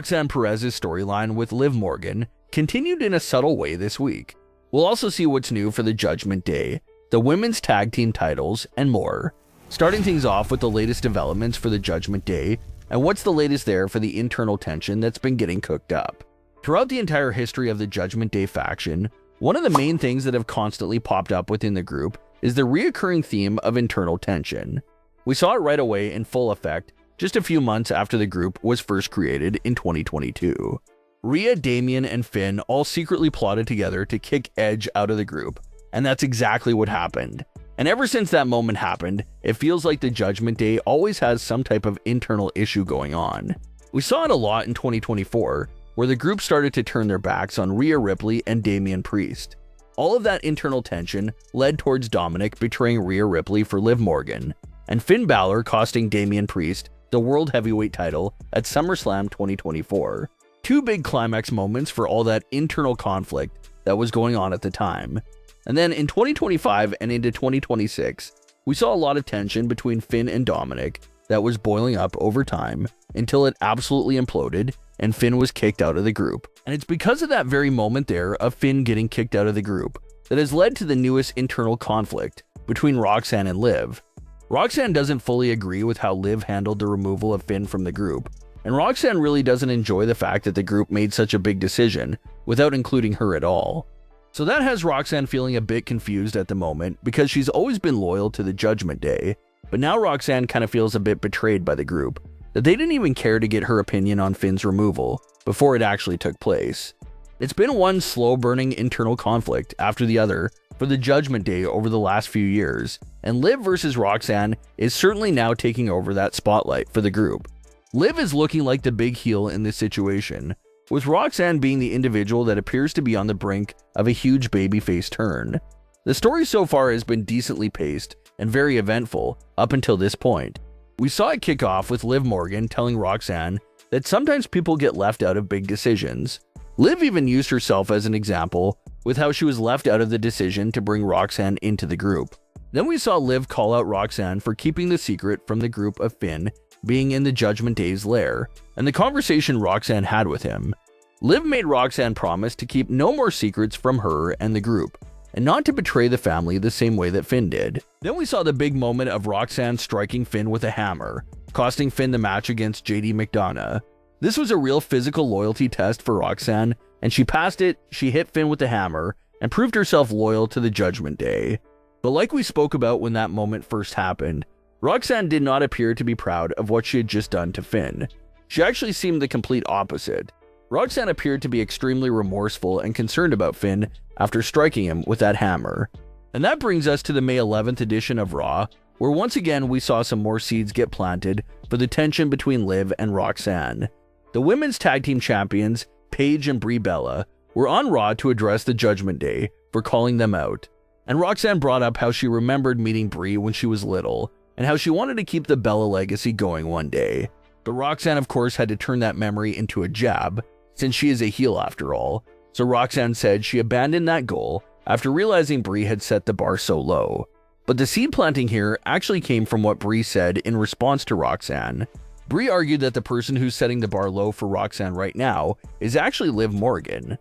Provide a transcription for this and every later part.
Roxanne Perez's storyline with Liv Morgan continued in a subtle way this week. We'll also see what's new for the Judgment Day, the women's tag team titles, and more. Starting things off with the latest developments for the Judgment Day, and what's the latest there for the internal tension that's been getting cooked up. Throughout the entire history of the Judgment Day faction, one of the main things that have constantly popped up within the group is the reoccurring theme of internal tension. We saw it right away in full effect just a few months after the group was first created in 2022. Rhea, Damian, and Finn all secretly plotted together to kick Edge out of the group, and that's exactly what happened. And ever since that moment happened, it feels like the Judgment Day always has some type of internal issue going on. We saw it a lot in 2024, where the group started to turn their backs on Rhea Ripley and Damian Priest. All of that internal tension led towards Dominic betraying Rhea Ripley for Liv Morgan, and Finn Balor costing Damian Priest the World Heavyweight title at SummerSlam 2024. Two big climax moments for all that internal conflict that was going on at the time. And then in 2025 and into 2026, we saw a lot of tension between Finn and Dominic that was boiling up over time until it absolutely imploded and Finn was kicked out of the group. And it's because of that very moment there of Finn getting kicked out of the group that has led to the newest internal conflict between Roxanne and Liv. Roxanne doesn't fully agree with how Liv handled the removal of Finn from the group, and Roxanne really doesn't enjoy the fact that the group made such a big decision without including her at all. So that has Roxanne feeling a bit confused at the moment because she's always been loyal to the Judgment Day, but now Roxanne kind of feels a bit betrayed by the group, that they didn't even care to get her opinion on Finn's removal before it actually took place. It's been one slow-burning internal conflict after the other for the Judgment Day over the last few years, and Liv versus Roxanne is certainly now taking over that spotlight for the group. Liv is looking like the big heel in this situation, with Roxanne being the individual that appears to be on the brink of a huge babyface turn. The story so far has been decently paced and very eventful up until this point. We saw it kick off with Liv Morgan telling Roxanne that sometimes people get left out of big decisions. Liv even used herself as an example with how she was left out of the decision to bring Roxanne into the group. Then we saw Liv call out Roxanne for keeping the secret from the group of Finn being in the Judgment Day's lair, and the conversation Roxanne had with him. Liv made Roxanne promise to keep no more secrets from her and the group, and not to betray the family the same way that Finn did. Then we saw the big moment of Roxanne striking Finn with a hammer, costing Finn the match against JD McDonough. This was a real physical loyalty test for Roxanne, and she passed it. She hit Finn with the hammer and proved herself loyal to the Judgment Day. But like we spoke about when that moment first happened, Roxanne did not appear to be proud of what she had just done to Finn. She actually seemed the complete opposite. Roxanne appeared to be extremely remorseful and concerned about Finn after striking him with that hammer. And that brings us to the May 11th edition of Raw, where once again we saw some more seeds get planted for the tension between Liv and Roxanne. The women's tag team champions, Paige and Brie Bella, were on Raw to address the Judgment Day for calling them out. And Roxanne brought up how she remembered meeting Brie when she was little, and how she wanted to keep the Bella legacy going one day. But Roxanne, of course, had to turn that memory into a jab, since she is a heel after all. So Roxanne said she abandoned that goal after realizing Brie had set the bar so low. But the seed planting here actually came from what Brie said in response to Roxanne. Brie argued that the person who's setting the bar low for Roxanne right now is actually Liv Morgan.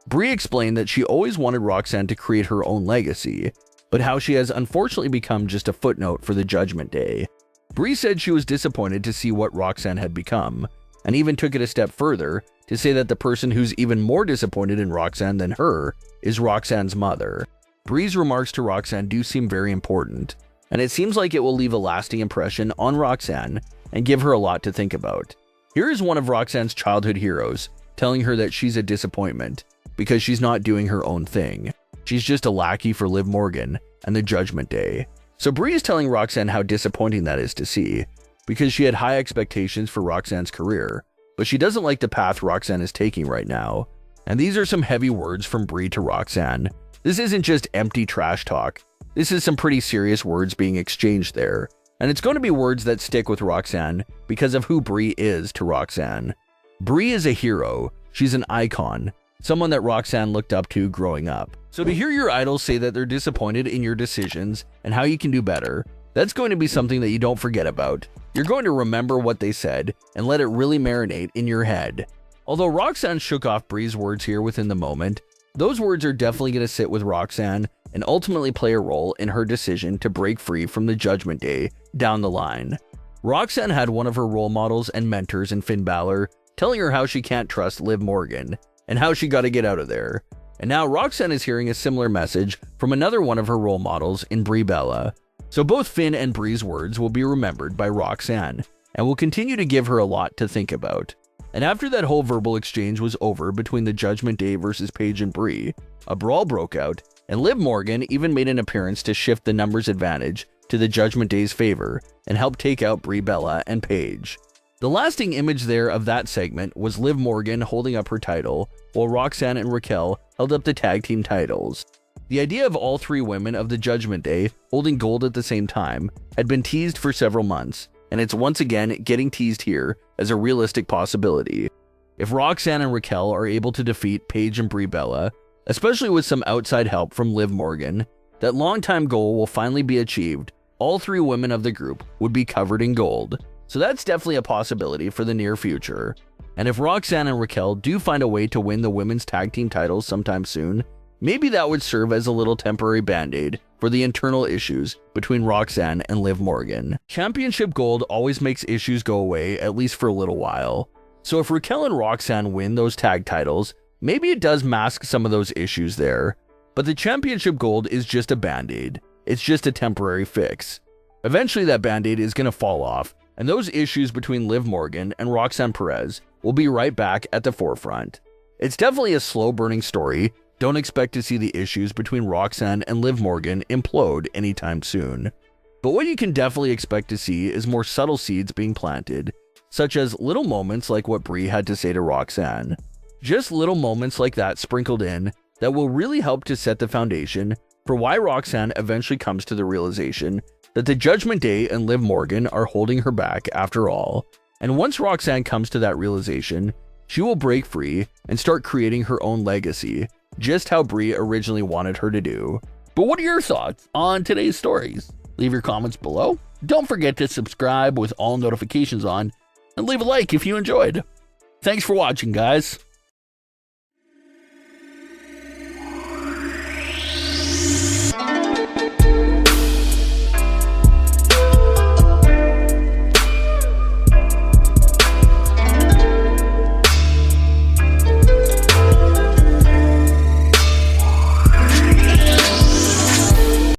Brie explained that she always wanted Roxanne to create her own legacy, but how she has unfortunately become just a footnote for the Judgment Day. Brie said she was disappointed to see what Roxanne had become, and even took it a step further to say that the person who's even more disappointed in Roxanne than her is Roxanne's mother. Brie's remarks to Roxanne do seem very important, and it seems like it will leave a lasting impression on Roxanne and give her a lot to think about. Here is one of Roxanne's childhood heroes telling her that she's a disappointment because she's not doing her own thing. She's just a lackey for Liv Morgan and the Judgment Day. So Brie is telling Roxanne how disappointing that is to see, because she had high expectations for Roxanne's career, but she doesn't like the path Roxanne is taking right now. And these are some heavy words from Brie to Roxanne. This isn't just empty trash talk. This is some pretty serious words being exchanged there. And it's going to be words that stick with Roxanne because of who Brie is to Roxanne. Brie is a hero. She's an icon, someone that Roxanne looked up to growing up. So to hear your idols say that they're disappointed in your decisions and how you can do better, that's going to be something that you don't forget about. You're going to remember what they said and let it really marinate in your head. Although Roxanne shook off Brie's words here within the moment, those words are definitely going to sit with Roxanne and ultimately play a role in her decision to break free from the Judgment Day down the line. Roxanne had one of her role models and mentors in Finn Balor telling her how she can't trust Liv Morgan and how she got to get out of there. And now Roxanne is hearing a similar message from another one of her role models in Brie Bella. So both Finn and Brie's words will be remembered by Roxanne and will continue to give her a lot to think about. And after that whole verbal exchange was over between the Judgment Day versus Paige and Brie, a brawl broke out, and Liv Morgan even made an appearance to shift the numbers advantage to the Judgment Day's favor and help take out Brie Bella and Paige. The lasting image there of that segment was Liv Morgan holding up her title, while Roxanne and Raquel held up the tag team titles. The idea of all three women of the Judgment Day holding gold at the same time had been teased for several months, and it's once again getting teased here as a realistic possibility. If Roxanne and Raquel are able to defeat Paige and Brie Bella, especially with some outside help from Liv Morgan, that long-time goal will finally be achieved. All three women of the group would be covered in gold. So that's definitely a possibility for the near future. And if Roxanne and Raquel do find a way to win the women's tag team titles sometime soon, maybe that would serve as a little temporary band-aid for the internal issues between Roxanne and Liv Morgan. Championship gold always makes issues go away, at least for a little while. So if Raquel and Roxanne win those tag titles, maybe it does mask some of those issues there. But the championship gold is just a band-aid. It's just a temporary fix. Eventually that band-aid is going to fall off, and those issues between Liv Morgan and Roxanne Perez will be right back at the forefront. It's definitely a slow-burning story. Don't expect to see the issues between Roxanne and Liv Morgan implode anytime soon. But what you can definitely expect to see is more subtle seeds being planted, such as little moments like what Brie had to say to Roxanne. Just little moments like that sprinkled in that will really help to set the foundation for why Roxanne eventually comes to the realization that the Judgment Day and Liv Morgan are holding her back after all. And once Roxanne comes to that realization, she will break free and start creating her own legacy, just how Brie originally wanted her to do. But what are your thoughts on today's stories? Leave your comments below. Don't forget to subscribe with all notifications on, and leave a like if you enjoyed. Thanks for watching, guys.